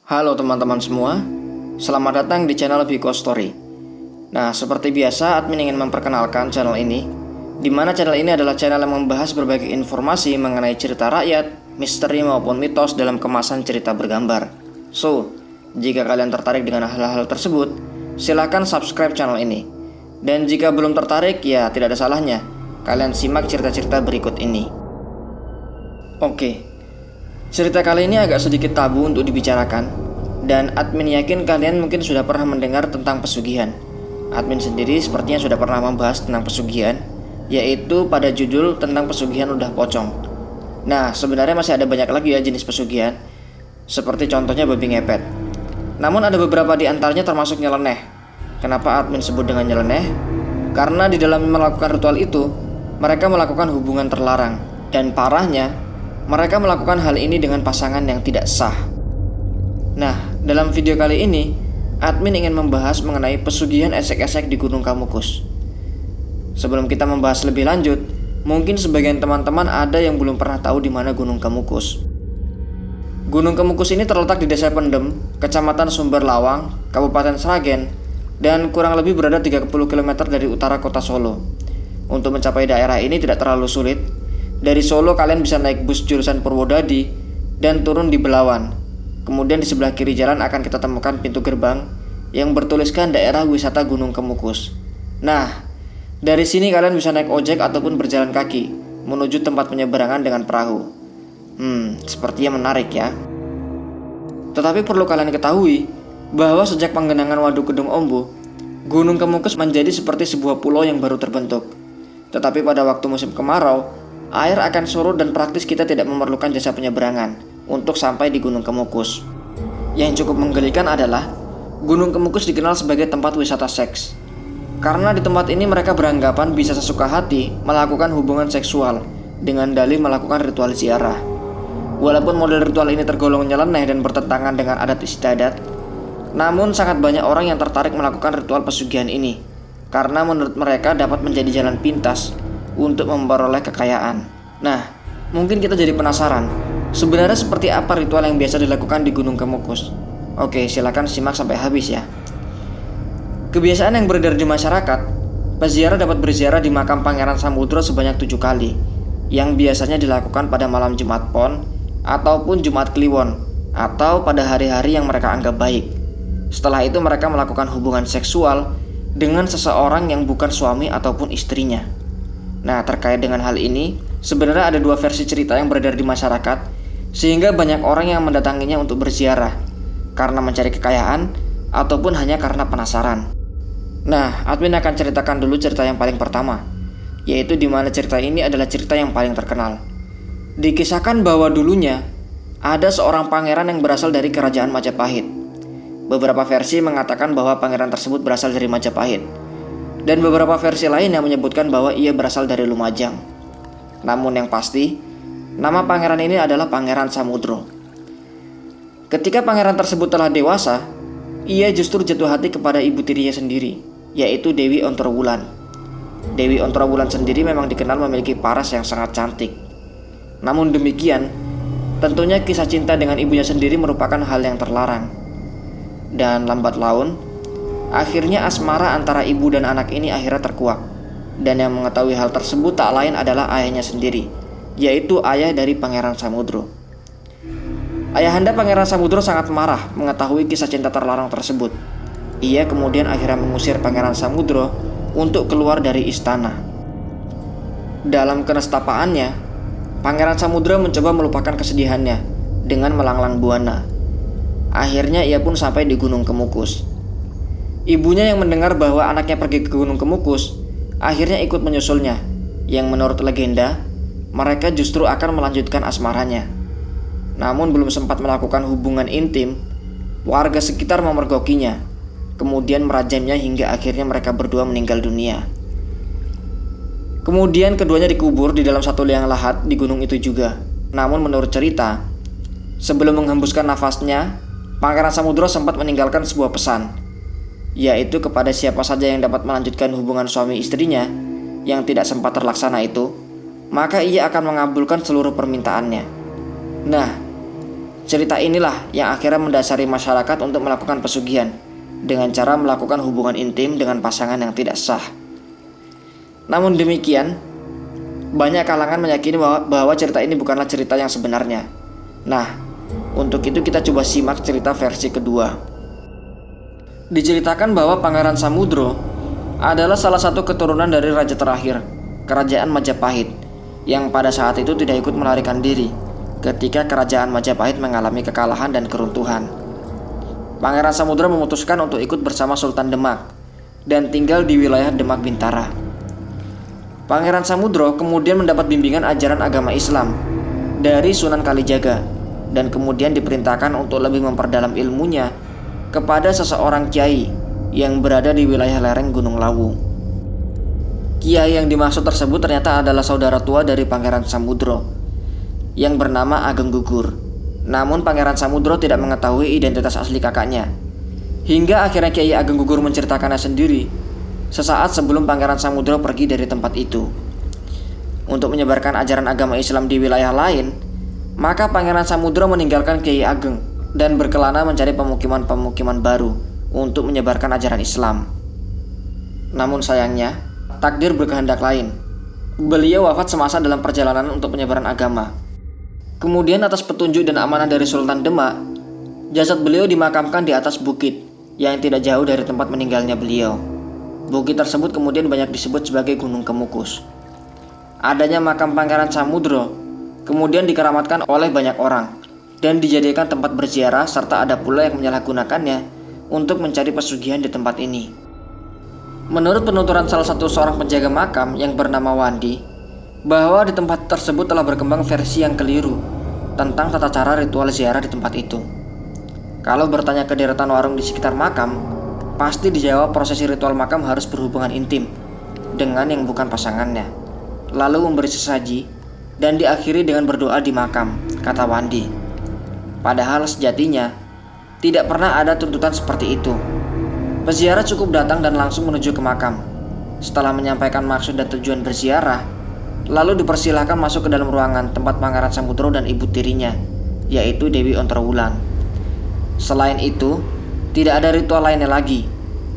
Halo teman-teman semua, selamat datang di channel Viko Story. Nah, seperti biasa, admin ingin memperkenalkan channel ini, di mana channel ini adalah channel yang membahas berbagai informasi mengenai cerita rakyat, misteri maupun mitos dalam kemasan cerita bergambar. So, jika kalian tertarik dengan hal-hal tersebut, silakan subscribe channel ini. Dan jika belum tertarik, ya tidak ada salahnya, kalian simak cerita-cerita berikut ini. Oke. Cerita kali ini agak sedikit tabu untuk dibicarakan, dan admin yakin kalian mungkin sudah pernah mendengar tentang pesugihan. Admin sendiri sepertinya sudah pernah membahas tentang pesugihan, yaitu pada judul tentang pesugihan ludah pocong. Nah, sebenarnya masih ada banyak lagi ya jenis pesugihan, seperti contohnya babi ngepet. Namun ada beberapa di antaranya termasuk nyeleneh. Kenapa admin sebut dengan nyeleneh? Karena di dalam melakukan ritual itu, mereka melakukan hubungan terlarang, dan parahnya, mereka melakukan hal ini dengan pasangan yang tidak sah. Nah, dalam video kali ini, admin ingin membahas mengenai pesugihan esek-esek di Gunung Kamukus. Sebelum kita membahas lebih lanjut, mungkin sebagian teman-teman ada yang belum pernah tahu di mana Gunung Kamukus. Gunung Kamukus ini terletak di Desa Pendem, Kecamatan Sumber Lawang, Kabupaten Sragen, dan kurang lebih berada 30 km dari utara kota Solo. Untuk mencapai daerah ini tidak terlalu sulit. Dari Solo kalian bisa naik bus jurusan Purwodadi dan turun di Belawan. Kemudian di sebelah kiri jalan akan kita temukan pintu gerbang yang bertuliskan daerah wisata Gunung Kemukus. Nah, dari sini kalian bisa naik ojek ataupun berjalan kaki menuju tempat penyeberangan dengan perahu. Sepertinya menarik ya. Tetapi perlu kalian ketahui bahwa sejak penggenangan Waduk Kedung Ombo, Gunung Kemukus menjadi seperti sebuah pulau yang baru terbentuk. Tetapi pada waktu musim kemarau, air akan surut dan praktis kita tidak memerlukan jasa penyeberangan untuk sampai di Gunung Kemukus. Yang cukup menggelikan adalah Gunung Kemukus dikenal sebagai tempat wisata seks. Karena di tempat ini mereka beranggapan bisa sesuka hati melakukan hubungan seksual dengan dalih melakukan ritual ziarah. Walaupun model ritual ini tergolong nyeleneh dan bertentangan dengan adat istiadat, namun sangat banyak orang yang tertarik melakukan ritual pesugihan ini karena menurut mereka dapat menjadi jalan pintas untuk memperoleh kekayaan. Nah, mungkin kita jadi penasaran, sebenarnya seperti apa ritual yang biasa dilakukan di Gunung Kemukus? Oke, silakan simak sampai habis ya. Kebiasaan yang beredar di masyarakat, peziarah dapat berziarah di makam Pangeran Samudro sebanyak 7 kali, yang biasanya dilakukan pada malam Jumat Pon ataupun Jumat Kliwon, atau pada hari-hari yang mereka anggap baik. Setelah itu mereka melakukan hubungan seksual dengan seseorang yang bukan suami ataupun istrinya. Nah, terkait dengan hal ini, sebenarnya ada dua versi cerita yang beredar di masyarakat, sehingga banyak orang yang mendatanginya untuk berziarah, karena mencari kekayaan, ataupun hanya karena penasaran. Nah, admin akan ceritakan dulu cerita yang paling pertama, yaitu di mana cerita ini adalah cerita yang paling terkenal. Dikisahkan bahwa dulunya, ada seorang pangeran yang berasal dari kerajaan Majapahit. Beberapa versi mengatakan bahwa pangeran tersebut berasal dari Majapahit, dan beberapa versi lain yang menyebutkan bahwa ia berasal dari Lumajang. Namun yang pasti, nama pangeran ini adalah Pangeran Samudro. Ketika pangeran tersebut telah dewasa, ia justru jatuh hati kepada ibu tirinya sendiri, yaitu Dewi Ontrowulan. Dewi Ontrowulan sendiri memang dikenal memiliki paras yang sangat cantik. Namun demikian, tentunya kisah cinta dengan ibunya sendiri merupakan hal yang terlarang. Dan lambat laun, akhirnya asmara antara ibu dan anak ini akhirnya terkuak. Dan yang mengetahui hal tersebut tak lain adalah ayahnya sendiri, yaitu ayah dari Pangeran Samudro. Ayahanda Pangeran Samudro sangat marah mengetahui kisah cinta terlarang tersebut. Ia kemudian akhirnya mengusir Pangeran Samudro untuk keluar dari istana. Dalam kenestapaannya, Pangeran Samudro mencoba melupakan kesedihannya dengan melanglang buana. Akhirnya ia pun sampai di Gunung Kemukus. Ibunya yang mendengar bahwa anaknya pergi ke Gunung Kemukus, akhirnya ikut menyusulnya, yang menurut legenda, mereka justru akan melanjutkan asmaranya. Namun belum sempat melakukan hubungan intim, warga sekitar memergokinya, kemudian merajamnya hingga akhirnya mereka berdua meninggal dunia. Kemudian keduanya dikubur di dalam satu liang lahat di gunung itu juga. Namun menurut cerita, sebelum menghembuskan nafasnya, Pangeran Samudro sempat meninggalkan sebuah pesan, yaitu kepada siapa saja yang dapat melanjutkan hubungan suami istrinya yang tidak sempat terlaksana itu, maka ia akan mengabulkan seluruh permintaannya. Nah, Cerita inilah yang akhirnya mendasari masyarakat untuk melakukan pesugihan dengan cara melakukan hubungan intim dengan pasangan yang tidak sah. Namun demikian, banyak kalangan meyakini bahwa cerita ini bukanlah cerita yang sebenarnya. Nah, untuk itu kita coba simak cerita versi kedua. Diceritakan bahwa Pangeran Samudro adalah salah satu keturunan dari raja terakhir, Kerajaan Majapahit, yang pada saat itu tidak ikut melarikan diri ketika Kerajaan Majapahit mengalami kekalahan dan keruntuhan. Pangeran Samudro memutuskan untuk ikut bersama Sultan Demak dan tinggal di wilayah Demak Bintara. Pangeran Samudro kemudian mendapat bimbingan ajaran agama Islam dari Sunan Kalijaga dan kemudian diperintahkan untuk lebih memperdalam ilmunya kepada seseorang kiai yang berada di wilayah lereng Gunung Lawu. Kiai yang dimaksud tersebut ternyata adalah saudara tua dari Pangeran Samudro yang bernama Ageng Gugur. Namun Pangeran Samudro tidak mengetahui identitas asli kakaknya. Hingga akhirnya Kiai Ageng Gugur menceritakannya sendiri sesaat sebelum Pangeran Samudro pergi dari tempat itu. Untuk menyebarkan ajaran agama Islam di wilayah lain, maka Pangeran Samudro meninggalkan Kiai Ageng dan berkelana mencari pemukiman-pemukiman baru untuk menyebarkan ajaran Islam. Namun sayangnya, takdir berkehendak lain. Beliau wafat semasa dalam perjalanan untuk penyebaran agama. Kemudian atas petunjuk dan amanah dari Sultan Demak, jasad beliau dimakamkan di atas bukit yang tidak jauh dari tempat meninggalnya beliau. Bukit tersebut kemudian banyak disebut sebagai Gunung Kemukus. Adanya makam Pangeran Samudro kemudian dikeramatkan oleh banyak orang dan dijadikan tempat berziarah, serta ada pula yang menyalahgunakannya untuk mencari pesugihan di tempat ini. Menurut penuturan salah satu seorang penjaga makam yang bernama Wandi, bahwa di tempat tersebut telah berkembang versi yang keliru tentang tata cara ritual ziarah di tempat itu. Kalau bertanya ke deretan warung di sekitar makam, pasti dijawab prosesi ritual makam harus berhubungan intim dengan yang bukan pasangannya, lalu memberi sesaji dan diakhiri dengan berdoa di makam, kata Wandi. Padahal sejatinya tidak pernah ada tuntutan seperti itu. Peziarah cukup datang dan langsung menuju ke makam. Setelah menyampaikan maksud dan tujuan berziarah, lalu dipersilahkan masuk ke dalam ruangan tempat Pangeran Samudro dan ibu tirinya, yaitu Dewi Ontrowulan. Selain itu, tidak ada ritual lainnya lagi,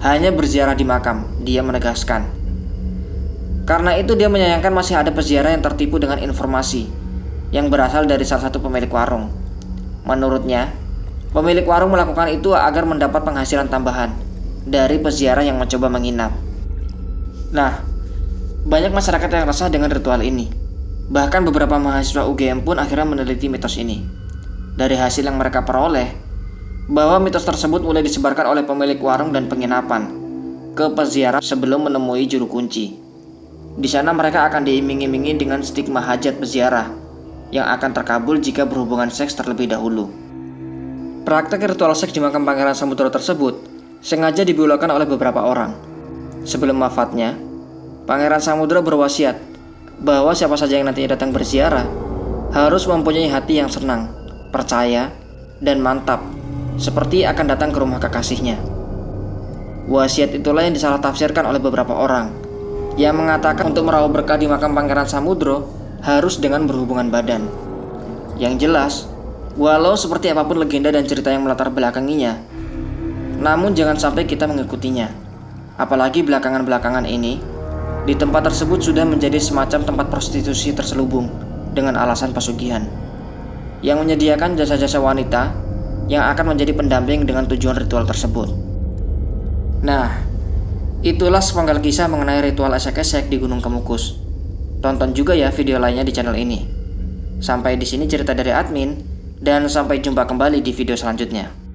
hanya berziarah di makam, dia menegaskan. Karena itu dia menyayangkan masih ada peziarah yang tertipu dengan informasi yang berasal dari salah satu pemilik warung. Menurutnya, pemilik warung melakukan itu agar mendapat penghasilan tambahan dari peziarah yang mencoba menginap. Nah, banyak masyarakat yang resah dengan ritual ini. Bahkan beberapa mahasiswa UGM pun akhirnya meneliti mitos ini. Dari hasil yang mereka peroleh, bahwa mitos tersebut mulai disebarkan oleh pemilik warung dan penginapan ke peziarah sebelum menemui juru kunci. Di sana mereka akan diiming-imingi dengan stigma hajat peziarah yang akan terkabul jika berhubungan seks terlebih dahulu. Praktek ritual seks di makam Pangeran Samudro tersebut sengaja dibiulakan oleh beberapa orang. Sebelum wafatnya, Pangeran Samudro berwasiat bahwa siapa saja yang nantinya datang berziarah harus mempunyai hati yang senang, percaya, dan mantap, seperti akan datang ke rumah kekasihnya. Wasiat itulah yang disalah tafsirkan oleh beberapa orang yang mengatakan untuk meraup berkah di makam Pangeran Samudro harus dengan berhubungan badan. Yang jelas, walau seperti apapun legenda dan cerita yang melatar belakanginya, namun jangan sampai kita mengikutinya. Apalagi belakangan-belakangan ini, di tempat tersebut sudah menjadi semacam tempat prostitusi terselubung dengan alasan pesugihan, yang menyediakan jasa-jasa wanita yang akan menjadi pendamping dengan tujuan ritual tersebut. Nah, itulah sepenggal kisah mengenai ritual esek-esek di Gunung Kemukus. Tonton juga ya video lainnya di channel ini. Sampai di sini cerita dari admin, dan sampai jumpa kembali di video selanjutnya.